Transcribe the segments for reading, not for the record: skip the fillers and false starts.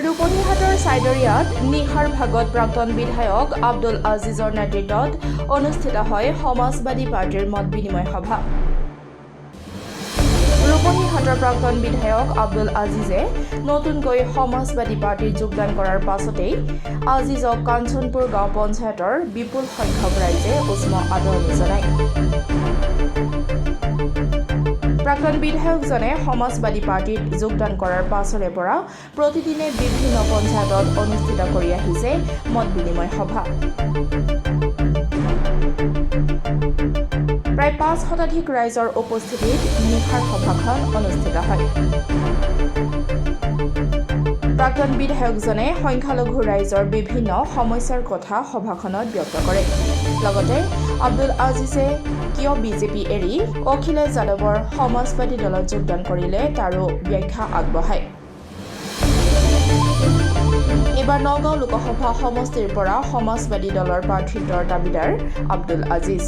ৰূপহীহাটৰ চাইদৰিয়াত নিশাৰ ভাগত প্ৰাক্তন বিধায়ক আব্দুল আজিজৰ নেতৃত্বত অনুষ্ঠিত হয় সমাজবাদী পাৰ্টিৰ মত বিনিময় সভা। ৰূপহীহাটৰ প্ৰাক্তন বিধায়ক আব্দুল আজিজে নতুনকৈ সমাজবাদী পাৰ্টিত যোগদান কৰাৰ পাছতেই আজিজক কাঞ্চনপুৰ গাঁও পঞ্চায়তৰ বিপুল সংখ্যক ৰাইজে উষ্ম আদৰণি জনায়। প্ৰাক্তন বিধায়কজনে সমাজবাদী পাৰ্টিত যোগদান কৰাৰ পাছৰে পৰা প্ৰতিদিনে বিভিন্ন পঞ্চায়তত অনুষ্ঠিত কৰি আহিছে মত বিনিময় সভা। প্ৰায় ৫ শতাধিক ৰাইজৰ উপস্থিতিত নিশাৰ সভাখন অনুষ্ঠিত হয়। প্ৰাক্তন বিধায়কজনে সংখ্যালঘু ৰাইজৰ বিভিন্ন সমস্যাৰ কথা সভাখনত ব্যক্ত কৰে। লগতে আব্দুল আজিজে কিয় বিজেপি এৰি অখিলেশ যাদৱৰ সমাজবাদী দলত যোগদান কৰিলে তাৰো ব্যাখ্যা আগবঢ়ায়। এইবাৰ নগাঁও লোকসভা সমষ্টিৰ পৰা সমাজবাদী দলৰ প্ৰাৰ্থিত্বৰ দাবীদাৰ আব্দুল আজিজ।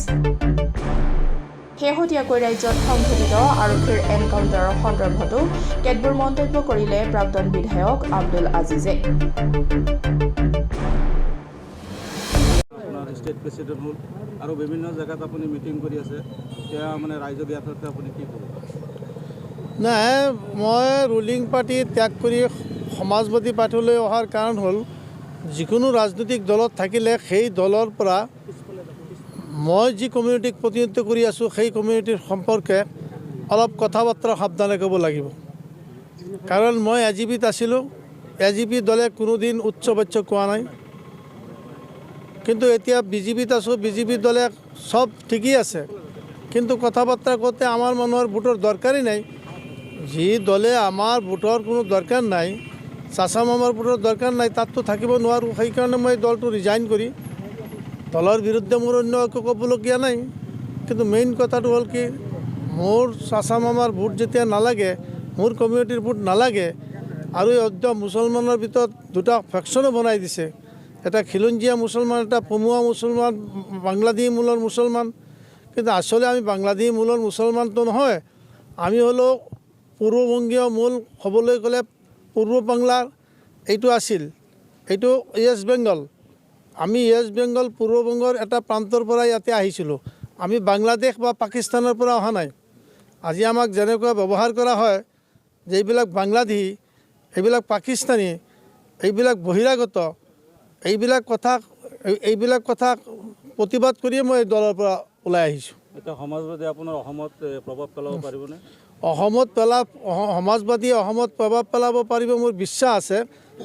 শেহতীয়াকৈ ৰাজ্যত সংঘটিত আৰক্ষীৰ এনকাউণ্টাৰৰ সন্দৰ্ভতো কেতবোৰ মন্তব্য কৰিলে প্ৰাক্তন বিধায়ক আব্দুল আজিজে। ষ্টেট প্ৰেচিডেণ্ট হ'ল আৰু বিভিন্ন জেগাত আপুনি মিটিং কৰি আছে, এতিয়া মানে ৰাইজক ইয়াত আপুনি কি ক'ব? নাই, মই ৰুলিং পাৰ্টি ত্যাগ কৰি সমাজবাদী পাৰ্টিলৈ অহাৰ কাৰণ হ'ল যিকোনো ৰাজনৈতিক দলত থাকিলে সেই দলৰ পৰা মই যি কমিউনিটিক প্ৰতিনিধিত্ব কৰি আছোঁ সেই কমিউনিটিৰ সম্পৰ্কে অলপ কথা বতৰা সাৱধানে ক'ব লাগিব। কাৰণ মই এজিপিত আছিলোঁ, এজিপি দলে কোনোদিন উচ্চ বাচ্য কোৱা নাই, কিন্তু এতিয়া বিজেপিত আছোঁ, বিজেপি দলে সব ঠিকই আছে, কিন্তু কথা বাৰ্তা কৰোঁতে আমাৰ মানুহৰ ভোটৰ দৰকাৰেই নাই। যি দলে আমাৰ ভোটৰ কোনো দৰকাৰ নাই, চাচা মামাৰ ভোটৰ দৰকাৰ নাই, তাততো থাকিব নোৱাৰোঁ। সেইকাৰণে মই দলটো ৰিজাইন কৰি দলৰ বিৰুদ্ধে মোৰ অন্য একো ক'বলগীয়া নাই। কিন্তু মেইন কথাটো হ'ল কি, মোৰ চাচা মামাৰ ভোট যেতিয়া নালাগে, মোৰ কমিউনিটিৰ ভোট নালাগে, আৰু একদম মুছলমানৰ ভিতৰত দুটা ফেকশ্যনো বনাই দিছে, এটা খিলঞ্জীয়া মুছলমান, এটা পমুৱা মুছলমান, বাংলাদেশী মূলৰ মুছলমান। কিন্তু আচলতে আমি বাংলাদেশী মূলৰ মুছলমানটো নহয়, আমি হ'লেও পূৰ্ববংগীয় মূল হ'বলৈ গ'লে পূৰ্ব বাংলাৰ এইটো আছিল, এইটো ৱেষ্ট বেংগল। আমি ৱেষ্ট বেংগল পূৰ্ববংগৰ এটা প্ৰান্তৰ পৰা ইয়াতে আহিছিলোঁ, আমি বাংলাদেশ বা পাকিস্তানৰ পৰা অহা নাই। আজি আমাক যেনেকুৱা ব্যৱহাৰ কৰা হয় যে এইবিলাক বাংলাদেশী, এইবিলাক পাকিস্তানী, এইবিলাক বহিৰাগত, এইবিলাক কথা প্ৰতিবাদ কৰিয়ে মই দলৰ পৰা ওলাই আহিছোঁ। এতিয়া সমাজবাদী আপোনাৰ অসমত প্ৰভাৱ পেলাব পাৰিবনে? সমাজবাদী অসমত প্ৰভাৱ পেলাব পাৰিব মোৰ বিশ্বাস আছে,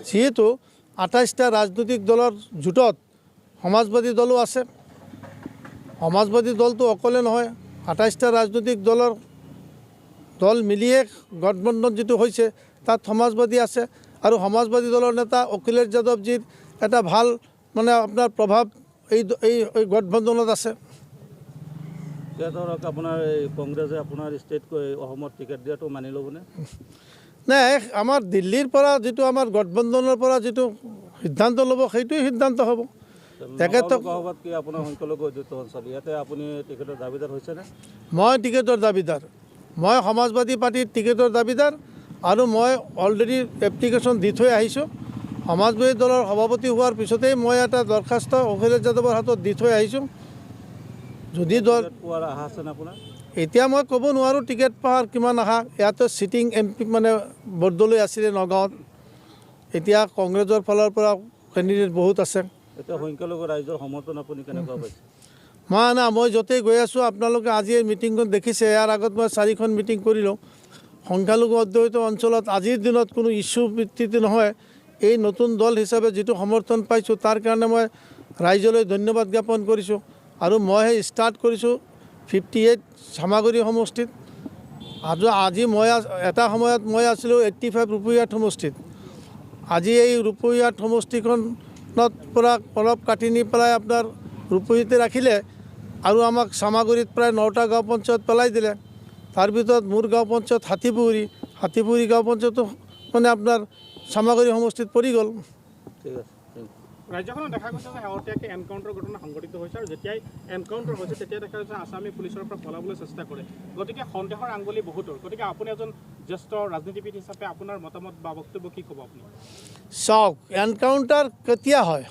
যিহেতু ২৮টা ৰাজনৈতিক দলৰ জোঁটত সমাজবাদী দলো আছে। সমাজবাদী দলটো অকলে নহয়, ২৮টা ৰাজনৈতিক দল মিলিয়ে গঠবন্ধন যিটো হৈছে তাত সমাজবাদী আছে, আৰু সমাজবাদী দলৰ নেতা অখিলেশ যাদৱজীৰ এটা ভাল মানে আপোনাৰ প্ৰভাৱ এই গঠবন্ধনত আছে। এতিয়া ধৰক আপোনাৰ এই কংগ্ৰেছে আপোনাৰ ষ্টেট অসমত টিকেট দিয়াটো মানি ল'বনে? নাই, আমাৰ দিল্লীৰ পৰা যিটো আমাৰ গঠবন্ধনৰ পৰা যিটো সিদ্ধান্ত ল'ব সেইটোৱে সিদ্ধান্ত হ'ব। তেখেতক কি আপোনাৰ সংখ্যালঘু অধ্যুষিত অঞ্চল, ইয়াতে আপুনি টিকেটৰ দাবীদাৰ হৈছেনে? মই টিকেটৰ দাবীদাৰ, মই সমাজবাদী পাৰ্টিৰ টিকেটৰ দাবীদাৰ, আৰু মই অলৰেডি এপ্লিকেশ্যন দি থৈ আহিছোঁ। সমাজবাদী দলৰ সভাপতি হোৱাৰ পিছতেই মই এটা দৰখাস্ত অখিলেশ যাদৱৰ হাতত দি থৈ আহিছোঁ। যদি দল পোৱাৰ আশা আছেনে আপোনাৰ? এতিয়া মই ক'ব নোৱাৰোঁ টিকেট পোৱাৰ কিমান আশা। ইয়াতে চিটিং MP মানে বৰদলৈ আছিলে নগাঁৱত, এতিয়া কংগ্ৰেছৰ ফালৰ পৰা কেণ্ডিডেট বহুত আছে। এতিয়া সংখ্যালঘু ৰাইজৰ সমৰ্থন আপুনি কেনেকুৱা পাইছে? মই য'তেই গৈ আছোঁ, আপোনালোকে আজি এই মিটিংখন দেখিছে, ইয়াৰ আগত মই 4খন মিটিং কৰিলোঁ। সংখ্যালঘু অধ্যুষিত অঞ্চলত আজিৰ দিনত কোনো ইছ্যু ভিত্তিতে নহয়, এই নতুন দল হিচাপে যিটো সমৰ্থন পাইছোঁ তাৰ কাৰণে মই ৰাইজলৈ ধন্যবাদ জ্ঞাপন কৰিছোঁ। আৰু মই ষ্টাৰ্ট কৰিছোঁ 58 চামাগুৰি সমষ্টিত। আজি মই এটা সময়ত মই আছিলোঁ 85 ৰূপহীহাট সমষ্টিত। আজি এই ৰূপহীহাট সমষ্টিখনত পৰা অলপ কাটি নি পেলাই আপোনাৰ ৰূপহীতে ৰাখিলে, আৰু আমাক চামাগুৰিত প্ৰায় 9টা গাঁও পঞ্চায়ত পেলাই দিলে। তাৰ ভিতৰত মোৰ গাঁও পঞ্চায়ত হাতীপুৰী গাঁও পঞ্চায়তো মানে আপোনাৰ চামাগুৰি সমষ্টিত পৰি গ'ল। ঠিক আছে। ৰাজ্যখনত দেখা গৈছে যে শেহতীয়াকৈ এনকাউণ্টাৰ ঘটনা সংঘটিত হৈছে আৰু যেতিয়াই এনকাউণ্টাৰ হৈছে তেতিয়া দেখা গৈছে আছামী পুলিচৰ পৰা পলাবলৈ চেষ্টা কৰে গতিকে সন্দেহৰ আঙুলি বহুতৰ গতিকে আপুনি এজন জ্যেষ্ঠ ৰাজনীতিবিদ হিচাপে আপোনাৰ মতামত বা বক্তব্য কি ক'ব আপুনি চাওক এনকাউণ্টাৰ কেতিয়া হয়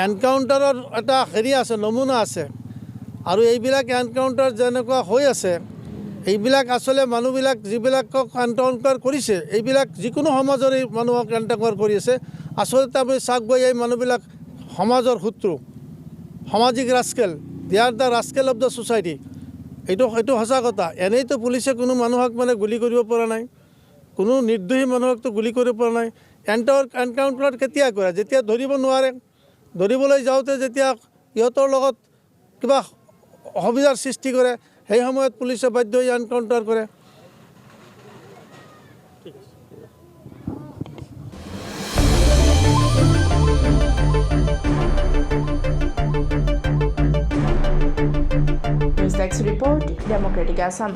এনকাউণ্টাৰৰ এটা হেৰি আছে নমুনা আছে আৰু এইবিলাক এনকাউণ্টাৰ যেনেকুৱা হৈ আছে এইবিলাক আচলতে মানুহবিলাক যিবিলাকক এনকাউণ্টাৰ কৰিছে এইবিলাক যিকোনো সমাজৰে মানুহক এনকাউণ্টাৰ কৰি আছে আচলতে আমি চাওক গৈ এই মানুহবিলাক সমাজৰ শত্ৰু সামাজিক rascal they are the rascal of the society এইটো সঁচা কথা এনেইতো পুলিচে কোনো মানুহক মানে গুলি কৰিব পৰা নাই কোনো নিৰ্দোষী মানুহকতো গুলি কৰিব পৰা নাই এনকাউণ্টাৰ কেতিয়া কৰে যেতিয়া ধৰিব নোৱাৰে ধৰিবলৈ যাওঁতে যেতিয়া ইহঁতৰ লগত কিবা অসুবিধাৰ সৃষ্টি কৰে সেই সময়ত পুলিচে বাধ্য হৈ এনকাউণ্টাৰ কৰে News Desk report, Democratic Assam.